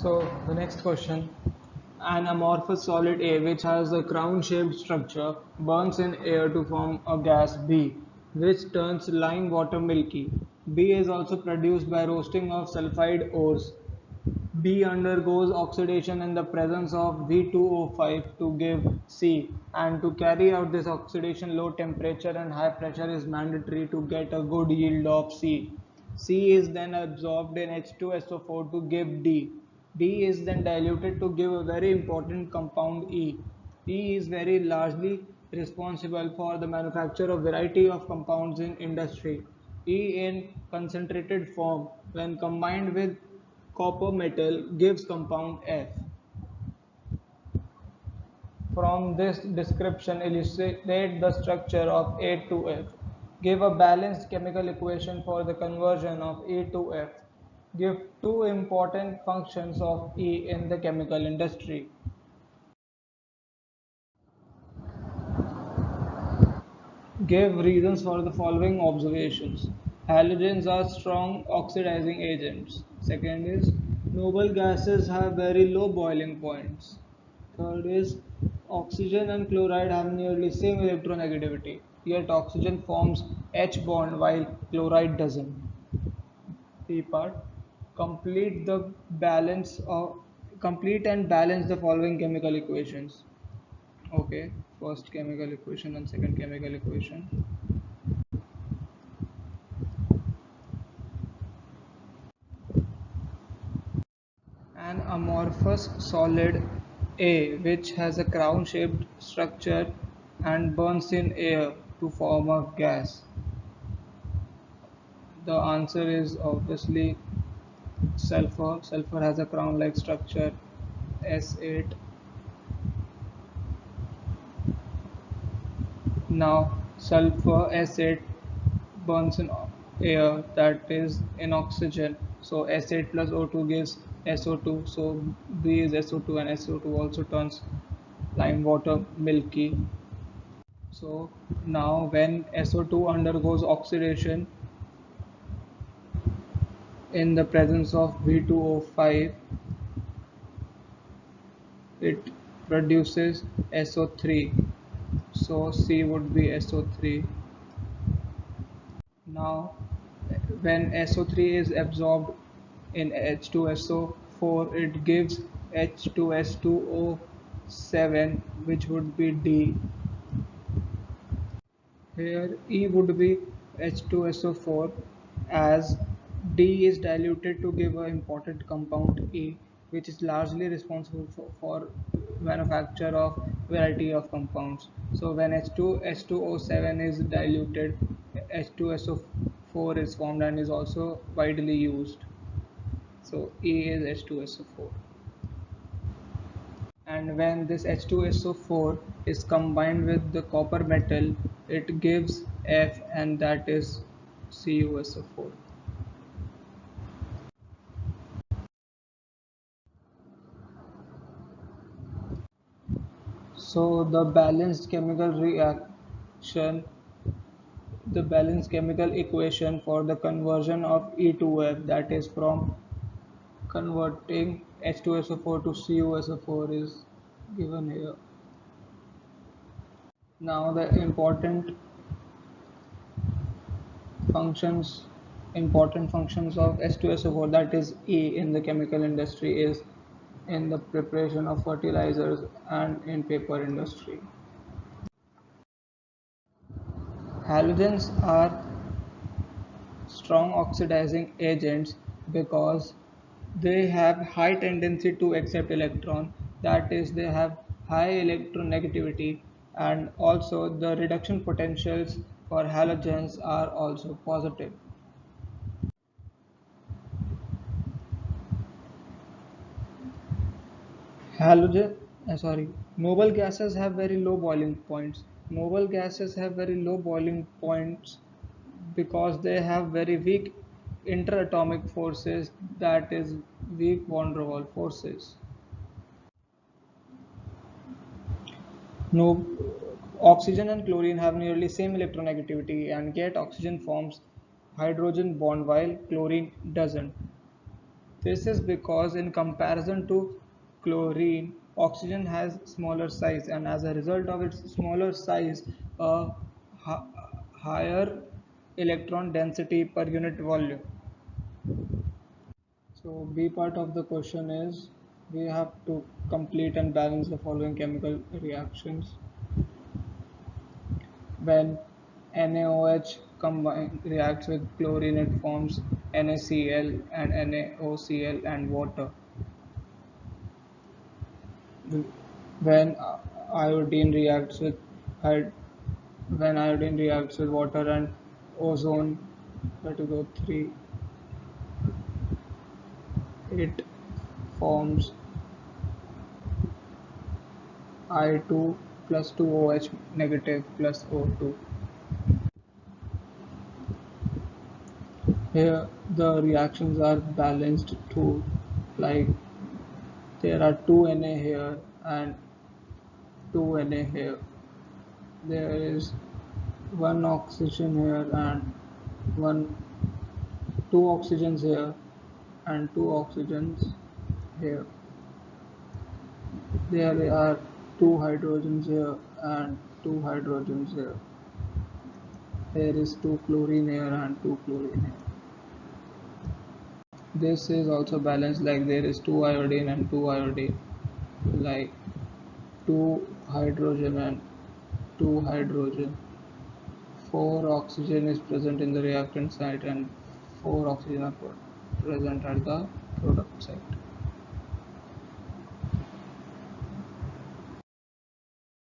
So the next question. An amorphous solid A which has a crown-shaped structure burns in air to form a gas B, which turns lime water milky. B is also produced by roasting of sulfide ores. B undergoes oxidation in the presence of V2O5 to give C, and to carry out this oxidation, low temperature and high pressure is mandatory to get a good yield of C. C is then absorbed in H2SO4 to give D. D is then diluted to give a very important compound E. E is very largely responsible for the manufacture of variety of compounds in industry. E in concentrated form, when combined with copper metal, gives compound F. From this description, illustrate the structure of A to F. Give a balanced chemical equation for the conversion of A to F. Give two important functions of E in the chemical industry. Give reasons for the following observations. Halogens are strong oxidizing agents. Second is, noble gases have very low boiling points. Third is, oxygen and chloride have nearly same electronegativity, yet oxygen forms H bond while chloride doesn't. B part, complete the balance of complete and balance the following chemical equations. Okay, first chemical equation and second chemical equation. An amorphous solid A which has a crown-shaped structure and burns in air to form a gas. The answer is obviously sulfur. Sulfur has a crown-like structure, S8. Now sulfur S8 burns in air, that is in oxygen. So S8 plus O2 gives SO2. So B is SO2 and SO2 also turns lime water milky. So now when SO2 undergoes oxidation in the presence of V2O5, it produces SO3. So C would be SO3. Now when SO3 is absorbed in H2SO4, it gives H2S2O7, which would be D. Here E would be H2SO4, as D is diluted to give an important compound E, which is largely responsible for manufacture of variety of compounds. So when H2S2O7 is diluted, H2SO4 is formed and is also widely used. So E is H2SO4. And when this H2SO4 is combined with the copper metal, it gives F, and that is CuSO4. So the balanced chemical equation for the conversion of E to F, that is from converting H2SO4 to CuSO4, is given here. Now the functions important functions of H2SO4, that is E, in the chemical industry is in the preparation of fertilizers and in paper industry. Halogens are strong oxidizing agents because they have high tendency to accept electron, that is they have high electronegativity, and also the reduction potentials for halogens are also positive. Halogen, noble gases have very low boiling points. Noble gases have very low boiling points because they have very weak interatomic forces, that is weak van der Waals forces. No, oxygen and chlorine have nearly same electronegativity, and yet oxygen forms hydrogen bond while chlorine doesn't. This is because in comparison to chlorine, oxygen has smaller size, and as a result of its smaller size, a higher electron density per unit volume. So B part of the question is we have to complete and balance the following chemical reactions. When NaOH reacts with chlorine, it forms NaCl and NaOCl and water. When iodine reacts with when iodine reacts with water and ozone, that is O3, it forms I2 plus 2OH negative plus O2. Here the reactions are balanced too, like there are 2 Na here and 2 Na here. There is one oxygen here and one two oxygens here and two oxygens here. There are two hydrogens here and two hydrogens here. There is two chlorine here and two chlorine here. This is also balanced, like there is two iodine and two iodine, like two hydrogen and two hydrogen. Four oxygen is present in the reactant site and four oxygen are present at the product site.